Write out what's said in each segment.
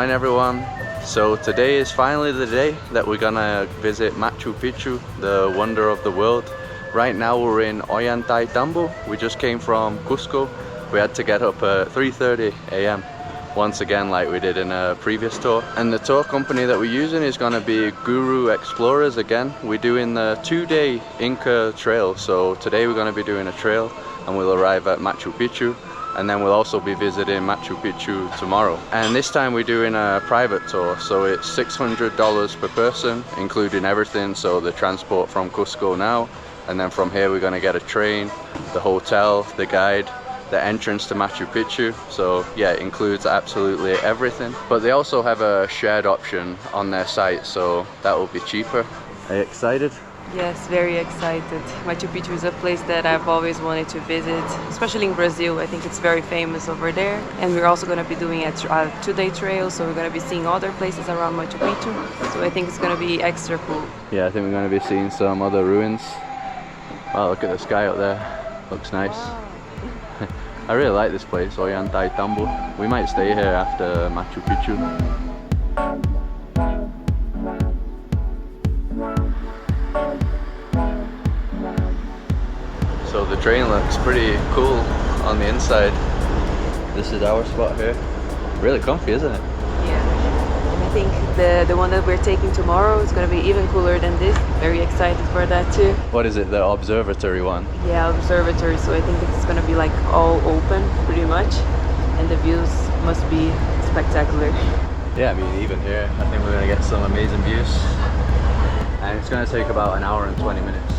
Fine everyone. So today is finally the day that we're gonna visit Machu Picchu, the wonder of the world. Right now we're in Ollantaytambo. We just came from Cusco. We had to get up at 3:30 a.m. once again like we did in a previous tour. And the tour company that we're using is gonna be Guru Explorers again. We're doing the 2-day Inca trail. So today we're gonna be doing a trail and we'll arrive at Machu Picchu. And then we'll also be visiting Machu Picchu tomorrow. And this time we're doing a private tour, so it's $600 per person, including everything, so the transport from Cusco now, and then from here we're gonna get a train, the hotel, the guide, the entrance to Machu Picchu. So yeah, it includes absolutely everything. But they also have a shared option on their site, so that will be cheaper. Are you excited? Yes, very excited. Machu Picchu is a place that I've always wanted to visit, especially in Brazil. I think it's very famous over there. And we're also going to be doing a 2-day trail, so we're going to be seeing other places around Machu Picchu. So I think it's going to be extra cool. Yeah, I think we're going to be seeing some other ruins. Wow, look at the sky up there. Looks nice. Wow. I really like this place, Ollantaytambo. We might stay here after Machu Picchu. So the train looks pretty cool on the inside. This is our spot here. Really comfy, isn't it? Yeah. And I think the one that we're taking tomorrow is going to be even cooler than this. Very excited for that too. What is it, the observatory one? Yeah, observatory. So I think it's going to be like all open pretty much. And the views must be spectacular. Yeah, I mean even here, I think we're going to get some amazing views. And it's going to take about an hour and 20 minutes.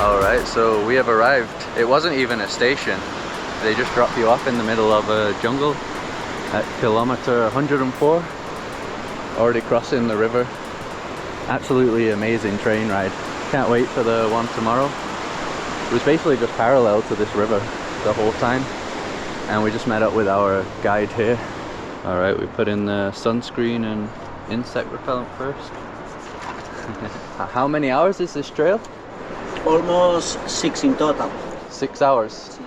Alright, so we have arrived. It wasn't even a station. They just drop you off in the middle of a jungle at kilometer 104. Already crossing the river. Absolutely amazing train ride. Can't wait for the one tomorrow. It was basically just parallel to this river the whole time. And we just met up with our guide here. Alright, we put in the sunscreen and insect repellent first. How many hours is this trail? Almost 6 in total. 6 hours.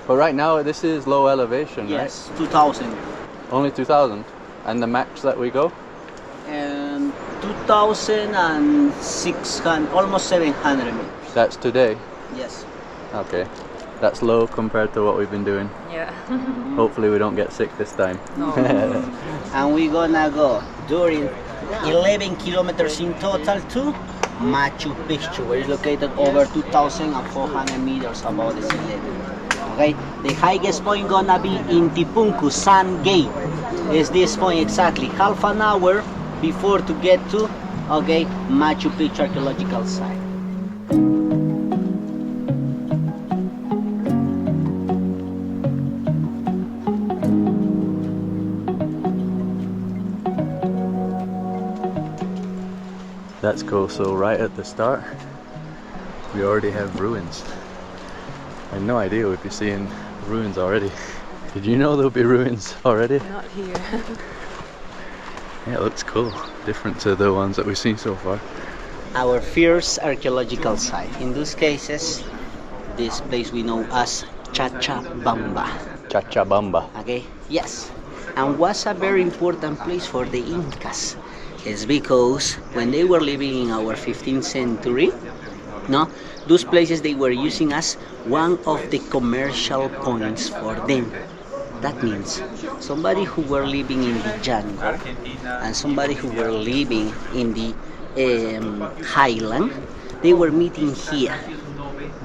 But right now this is low elevation, yes, right? 2,000. Only 2,000. And the max that we go? And 2,600, almost 700 meters. That's today? Yes. Okay. That's low compared to what we've been doing. Yeah. Hopefully we don't get sick this time. No. And we're gonna go during 11 kilometers in total to Machu Picchu, where it's located over 2,400 meters above the sea level. Okay, the highest point gonna be in Tipunku, Sun Gate. Is this point exactly half an hour before to get to, okay, Machu Picchu archaeological site. That's cool. So right at the start, we already have ruins. I had no idea we'd be seeing ruins already. Did you know there'll be ruins already? Not here. Yeah, it looks cool. Different to the ones that we've seen so far. Our first archaeological site. In those cases, this place we know as Chachabamba. Chachabamba. Okay, yes. And was a very important place for the Incas. It's because when they were living in our 15th century, no, those places they were using as one of the commercial points for them. That means somebody who were living in the jungle and somebody who were living in the highland, they were meeting here.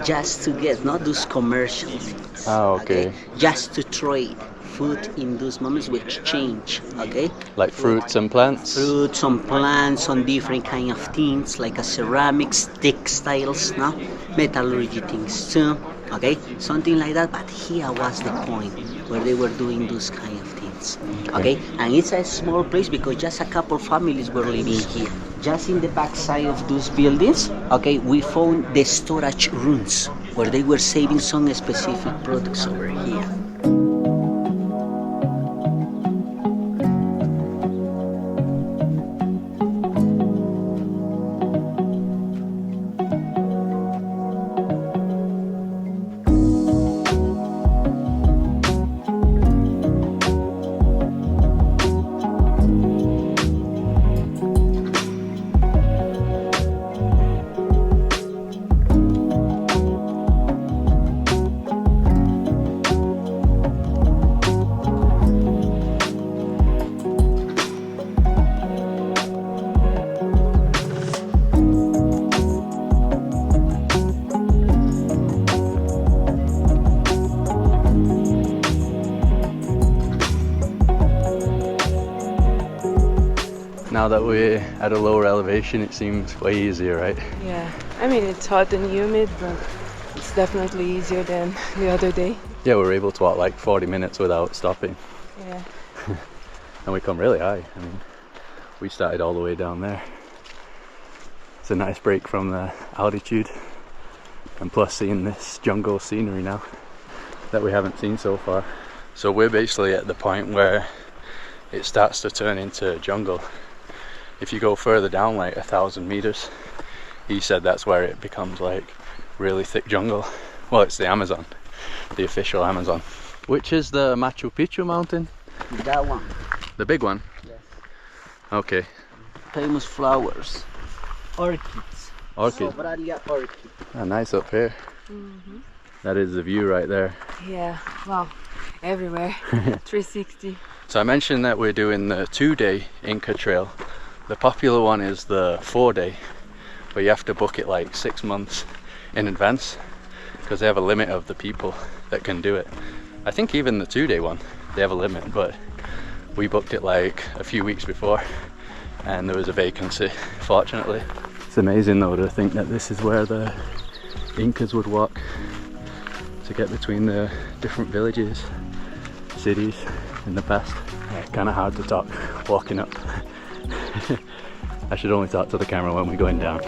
just to get, not those commercial things. Oh, okay. Just to trade food in those moments, we exchange, okay? Like fruits and plants? Fruits and plants on different kind of things, like ceramics, textiles, no? Metallurgy things too, okay? Something like that, but here was the point where they were doing those kind of things, okay? And it's a small place because just a couple families were living here. Just in the back side of those buildings, okay, we found the storage rooms where they were saving some specific products over here. Now that we're at a lower elevation, it seems way easier, right? Yeah, I mean it's hot and humid, but it's definitely easier than the other day. Yeah, we were able to walk like 40 minutes without stopping. Yeah. And we come really high. I mean, we started all the way down there. It's a nice break from the altitude, and plus seeing this jungle scenery now that we haven't seen so far. So we're basically at the point where it starts to turn into jungle. If you go further down like 1,000 meters, he said that's where it becomes like really thick jungle. Well, it's the Amazon, the official Amazon. Which is the Machu Picchu mountain? That one. The big one? Yes. Okay. Famous flowers. Orchids. Orchid. Sobralia orchid. Ah, nice up here. Mm-hmm. That is the view right there. Yeah, well, everywhere. 360. So I mentioned that we're doing the 2-day Inca trail. The popular one is the 4-day, but you have to book it like 6 months in advance because they have a limit of the people that can do it. I think even the 2-day one, they have a limit, but we booked it like a few weeks before and there was a vacancy, fortunately. It's amazing though to think that this is where the Incas would walk to get between the different villages, cities in the past. Yeah, kind of hard to talk walking up. I should only talk to the camera when we're going down.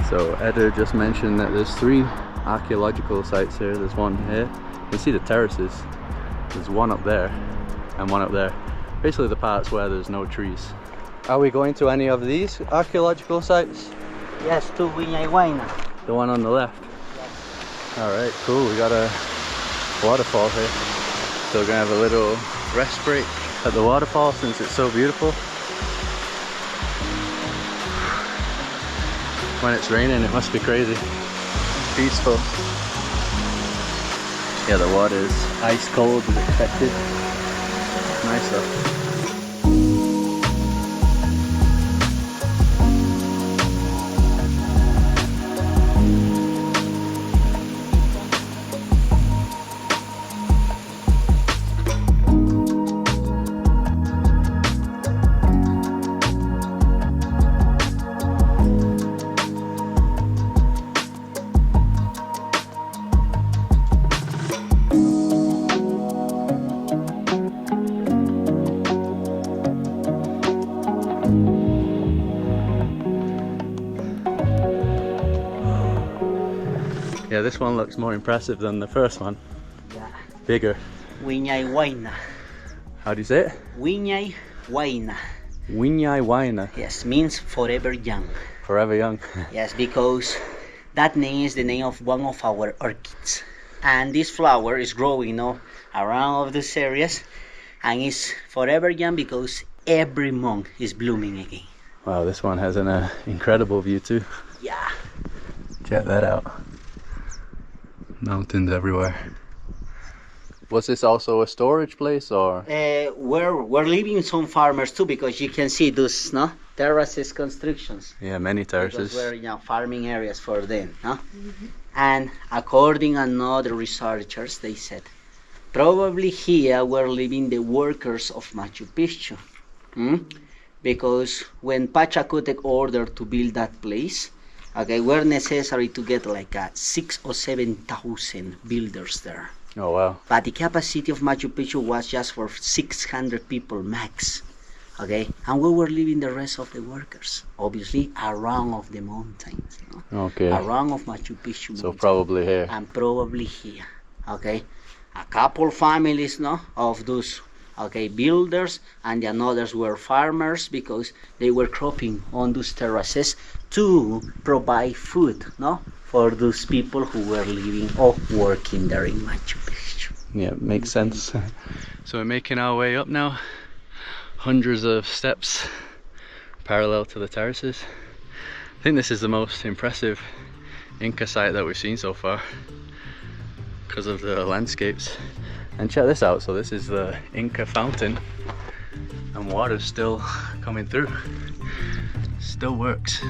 So Eder just mentioned that there's 3 archaeological sites here. There's one here. You can see the terraces. There's one up there and one up there. Basically the parts where there's no trees. Are we going to any of these archaeological sites? Yes, to Wiñay, Wayna. The one on the left? Yes. Alright, cool. We got a waterfall here. So we're gonna have a little rest break at the waterfall since it's so beautiful. When it's raining, it must be crazy. Peaceful. Yeah, the water is ice cold as expected. Nice though. Yeah, this one looks more impressive than the first one. Yeah. Bigger. Wiñay, Wayna. How do you say it? Wiñay, Wayna. Wiñay Wayna. Yes, means forever young. Forever young. Yes, because that name is the name of one of our orchids. And this flower is growing, around these areas, and it's forever young because every month is blooming again. Wow, this one has an incredible view too. Yeah. Check that out. Mountains everywhere. Was this also a storage place or? We're leaving some farmers too, because you can see those terraces constructions. Yeah, many terraces. Because we're farming areas for them, And according to another researchers, they said probably here were living the workers of Machu Picchu, because when Pachacutec ordered to build that place, were necessary to get like 6,000 or 7,000 builders there. Oh wow. But the capacity of Machu Picchu was just for 600 people max. And we were leaving the rest of the workers, obviously around of the mountains, Okay. around of Machu Picchu. So probably here. And probably here. A couple families, of those builders, and the others were farmers, because they were cropping on those terraces to provide food, for those people who were living or working there in Machu Picchu. Yeah, makes sense. So we're making our way up now. Hundreds of steps parallel to the terraces. I think this is the most impressive Inca site that we've seen so far because of the landscapes. And check this out, so this is the Inca fountain and water's still coming through. Still works.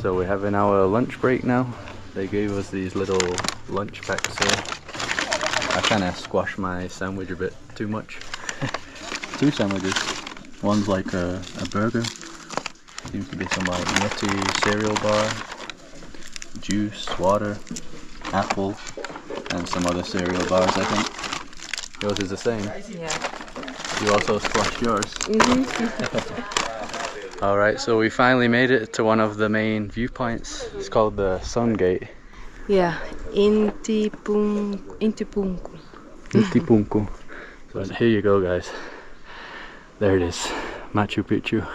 So we're having our lunch break now. They gave us these little lunch packs here. I kind of squashed my sandwich a bit too much. 2 sandwiches. One's like a burger. Seems to be some like nutty cereal bar, juice, water, apple, and some other cereal bars, I think. Yours is the same. Yeah. You also squashed yours. Alright, so we finally made it to one of the main viewpoints. It's called the Sun Gate. Yeah, Intipunku. Intipunku. So here you go, guys. There it is, Machu Picchu.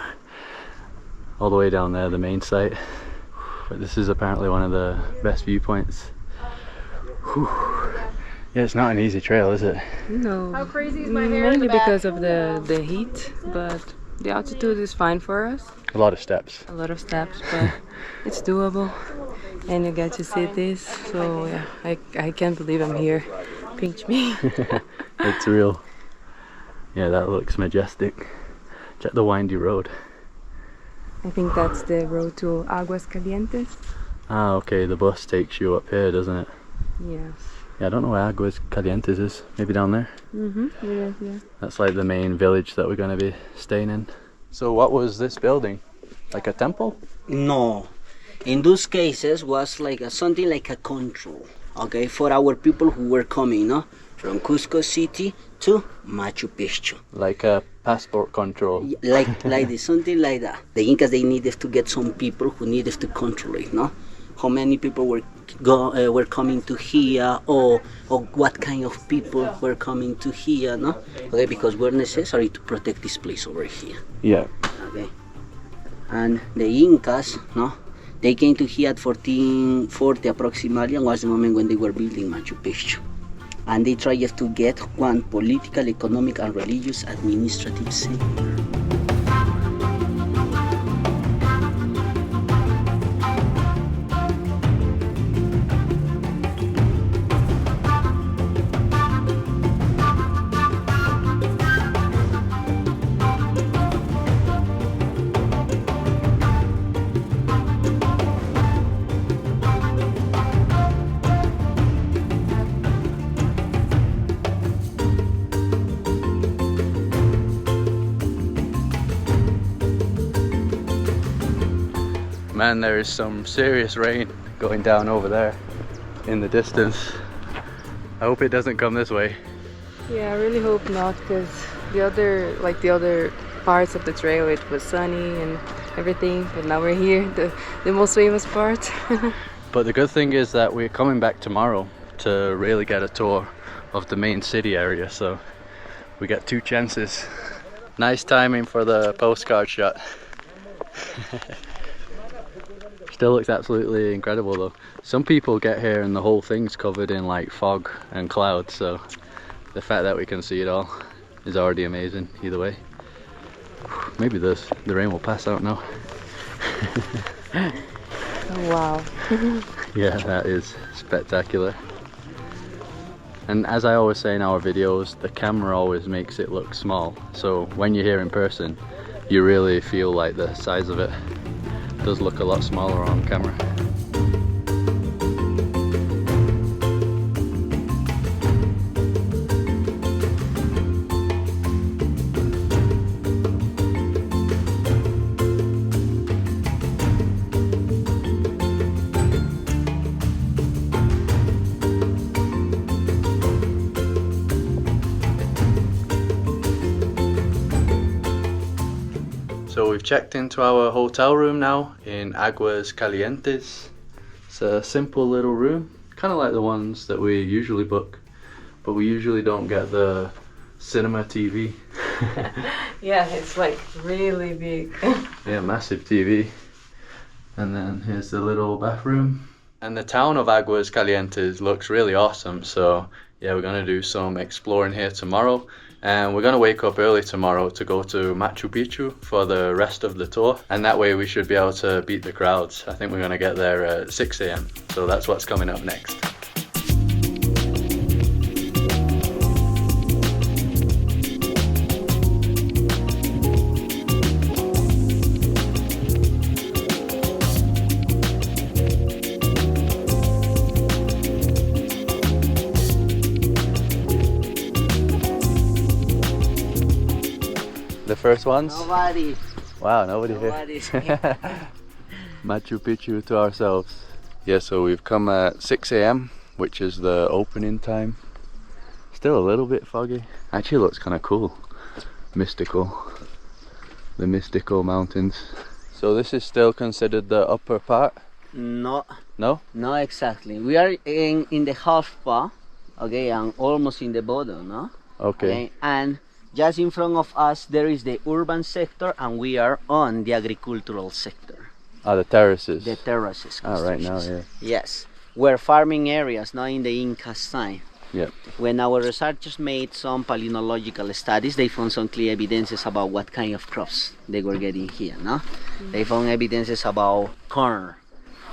All the way down there, the main site. But this is apparently one of the best viewpoints. Whew. Yeah, it's not an easy trail, is it? No. How crazy is my hair? Mainly because of the heat, but the altitude is fine for us. A lot of steps. A lot of steps, but it's doable. And you get to see this, so yeah, I can't believe I'm here. Pinch me. It's real. Yeah, that looks majestic. Check the windy road. I think that's the road to Aguas Calientes. Ah, okay, the bus takes you up here, doesn't it? Yes. Yeah, I don't know where Aguas Calientes is. Maybe down there? Yes, yeah. That's like the main village that we're going to be staying in. So what was this building? Like a temple? No. In those cases was like something like a control, for our people who were coming, from Cusco City to Machu Picchu. Like a passport control. Like this, something like that. The Incas, they needed to get some people who needed to control it, how many people were coming to here, or what kind of people were coming to here, because we're necessary to protect this place over here. Yeah. Okay. And the Incas, they came to here at 1440 approximately, and was the moment when they were building Machu Picchu. And they tried to get one political, economic, and religious administrative center. man, there is some serious rain going down over there in the distance. I hope it doesn't come this way. Yeah, I really hope not, because the other parts of the trail, it was sunny and everything, but now we're here, the most famous part. But the good thing is that we're coming back tomorrow to really get a tour of the main city area, so we get 2 chances. Nice timing for the postcard shot. Still looks absolutely incredible though. Some people get here and the whole thing's covered in like fog and clouds, so the fact that we can see it all is already amazing either way. Maybe the rain will pass out now. Oh, wow. Yeah, that is spectacular. And as I always say in our videos, the camera always makes it look small, so when you're here in person you really feel like the size of it. It does look a lot smaller on camera. So we've checked into our hotel room now in Aguas, Calientes. It's a simple little room, kind of like the ones that we usually book, but we usually don't get the cinema TV. Yeah, it's like really big. Yeah, massive TV. And then here's the little bathroom. And the town of Aguas Calientes looks really awesome, so yeah, we're gonna do some exploring here tomorrow. And we're gonna wake up early tomorrow to go to Machu Picchu for the rest of the tour. And that way we should be able to beat the crowds. I think we're gonna get there at 6 AM. So that's what's coming up next. The first ones? Nobody. Wow, nobody Nobody's here. here. Machu Picchu to ourselves. Yeah, so we've come at 6 AM, which is the opening time. Still a little bit foggy. Actually looks kind of cool. Mystical. The mystical mountains. So this is still considered the upper part? No, No? no, exactly. We are in the half part, okay, and almost in the bottom, no? Okay. And just in front of us there is the urban sector, and we are on the agricultural sector. Ah, the terraces. The terraces. Ah, right now, yeah. Yes, were farming areas, not in the Inca's time. Yeah. When our researchers made some palynological studies, they found some clear evidences about what kind of crops they were getting here, no? They found evidences about corn,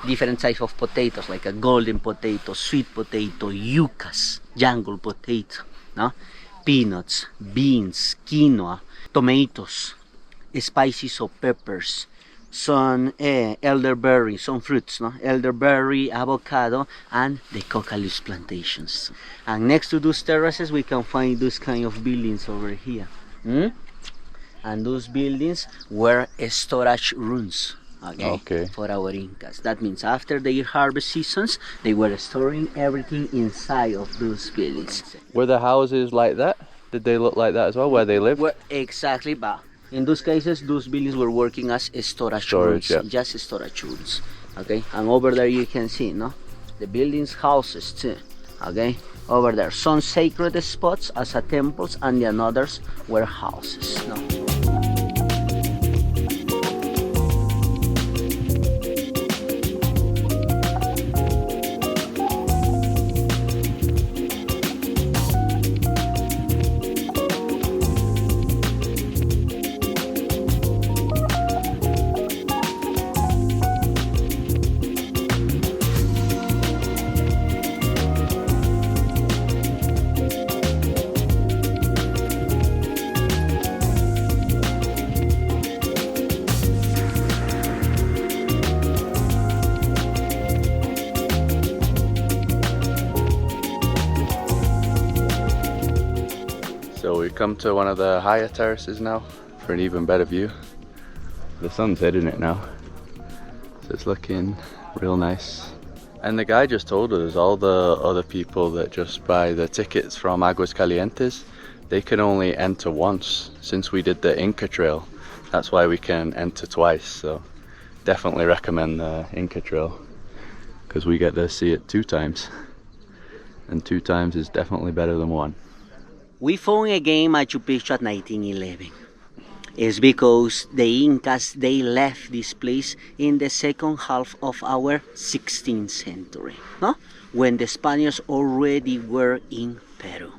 different types of potatoes, like a golden potato, sweet potato, yuccas, jungle potato, no? Peanuts, beans, quinoa, tomatoes, spices or peppers, some elderberry, some fruits, no? Elderberry, avocado, and the coca-leaf plantations. And next to those terraces, we can find those kind of buildings over here. And those buildings were storage rooms, okay, for our Incas. That means after their harvest seasons, they were storing everything inside of those buildings. Were the houses like that? Did they look like that as well, where they lived? Well, exactly, but in those cases, those buildings were working as storage rooms, yeah. just storage rooms, okay? And over there you can see, no? The buildings, houses too, okay? Over there, some sacred spots as a temples, and the others were houses, no? So we've come to one of the higher terraces now for an even better view. The sun's hitting it now, So it's looking real nice. And the guy just told us all the other people that just buy the tickets from Aguas Calientes, they can only enter once. Since we did the Inca trail, that's why we can enter twice. So definitely recommend the Inca trail because we get to see it 2 times. And 2 times is definitely better than 1. We found again Machu Picchu at 1911. It's because the Incas, they left this place in the second half of our 16th century, no? When the Spaniards already were in Peru.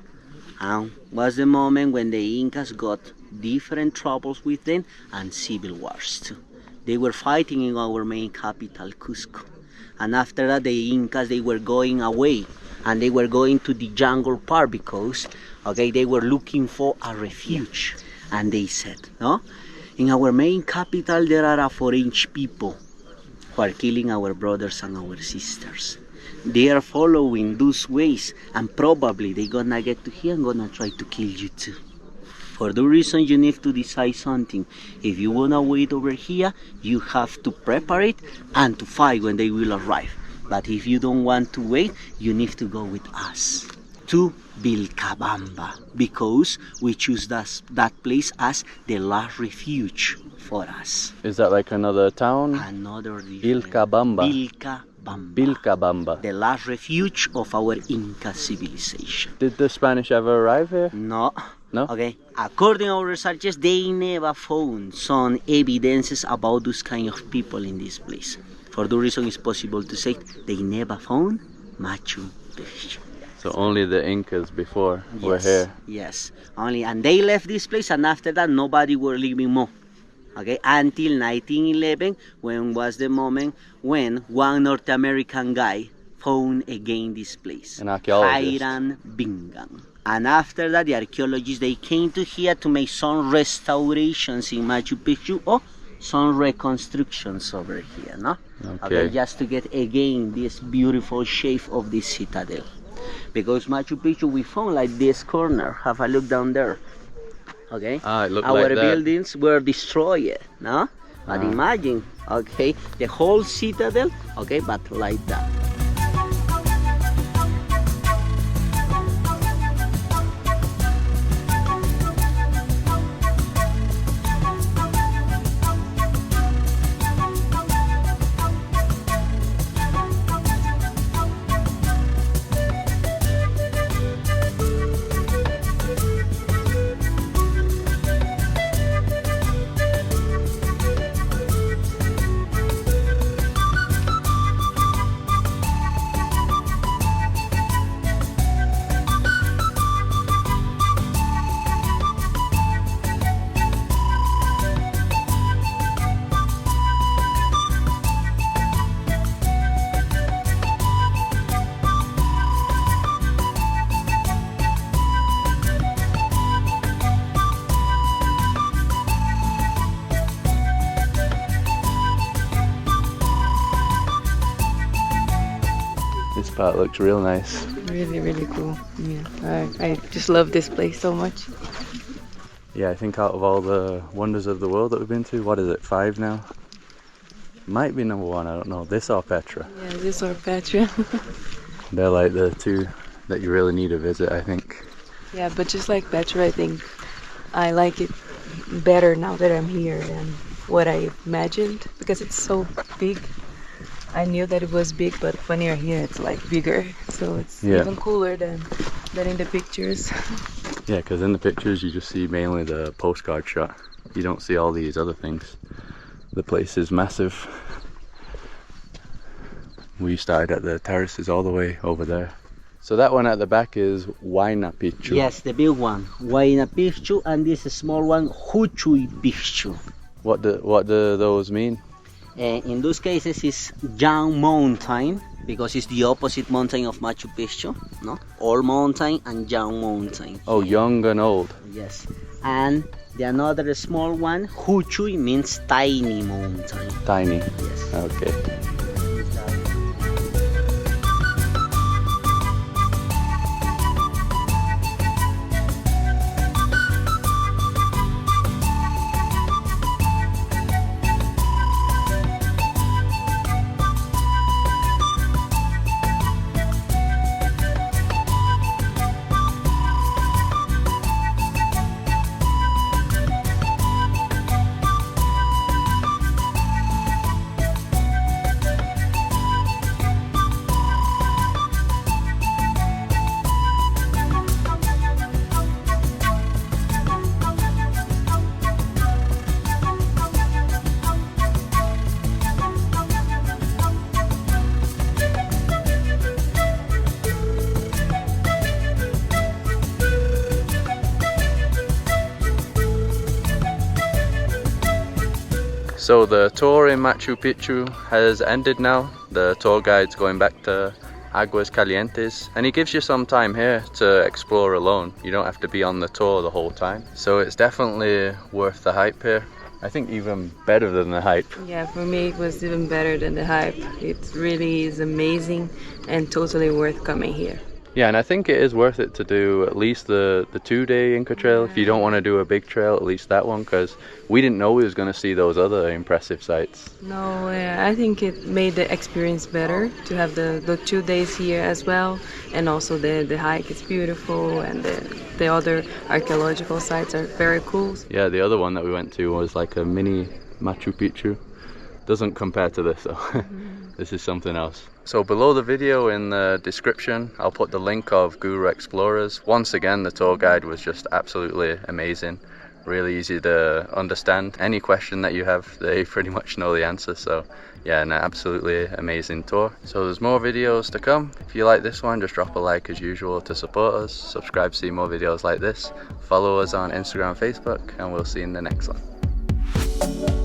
And was the moment when the Incas got different troubles with them and civil wars too. They were fighting in our main capital, Cusco. And after that, the Incas, they were going away and they were going to the jungle part because, okay, they were looking for a refuge. And they said, no, in our main capital there are foreign people who are killing our brothers and our sisters. They are following those ways and probably they're gonna get to here and gonna try to kill you too. For the reason you need to decide something. If you wanna wait over here, you have to prepare it and to fight when they will arrive. But if you don't want to wait, you need to go with us to Vilcabamba, because we choose that place as the last refuge for us. Is that like another town? Another Vilcabamba. Vilcabamba. Vilcabamba. The last refuge of our Inca civilization. Did the Spanish ever arrive here? No. No? Okay. According to our researchers, they never found some evidences about those kind of people in this place. For the reason it's possible to say they never found Machu Picchu. So only the Incas before were here. Yes, only, and they left this place, and after that nobody were living more. Okay, until 1911, when was the moment when one North American guy found again this place. An archaeologist. Hiram Bingham. And after that, the archaeologists, they came to here to make some restorations in Machu Picchu or some reconstructions over here, no? Okay, just to get again this beautiful shape of this citadel. Because Machu Picchu, we found like this corner. Have a look down there. Okay, it looked our like that. buildings were destroyed, no? But imagine, okay, the whole citadel, okay, but like that. This part looks real nice. Really, really cool. Yeah, I just love this place so much. Yeah, I think out of all the wonders of the world that we've been to, what is it, 5 now? Might be number 1, I don't know. This or Petra. Yeah, this or Petra. They're like the 2 that you really need to visit, I think. Yeah, but just like Petra, I think I like it better now that I'm here than what I imagined, because it's so big. I knew that it was big, but when you're here, it's like bigger. So it's even cooler than in the pictures. Yeah, because in the pictures you just see mainly the postcard shot. You don't see all these other things. The place is massive. We started at the terraces all the way over there. So that one at the back is Wayna Picchu. Yes, the big one, Wayna Picchu, and this small one, Huchuy Picchu. What do those mean? In those cases, it's young mountain, because it's the opposite mountain of Machu Picchu, no? Old mountain and young mountain. Oh, young and old. Yes. And the another small one, Huchuy, means tiny mountain. Tiny. Yes. Okay. So the tour in Machu Picchu has ended now. The tour guide's going back to Aguas, Calientes, and he gives you some time here to explore alone. You don't have to be on the tour the whole time. So it's definitely worth the hype here. I think even better than the hype. Yeah, for me it was even better than the hype. It really is amazing and totally worth coming here. Yeah, and I think it is worth it to do at least the 2-day Inca trail. If you don't want to do a big trail, at least that one, because we didn't know we was going to see those other impressive sights. No, I think it made the experience better to have the 2 days here as well, and also the hike is beautiful, and the other archaeological sites are very cool. Yeah, the other one that we went to was like a mini Machu Picchu. Doesn't compare to this though. This is something else. So below the video in the description, I'll put the link of Guru Explorers. Once again, the tour guide was just absolutely amazing. Really easy to understand. Any question that you have, they pretty much know the answer. So yeah, an absolutely amazing tour. So there's more videos to come. If you like this one, just drop a like as usual to support us. Subscribe to see more videos like this. Follow us on Instagram and Facebook, and we'll see you in the next one.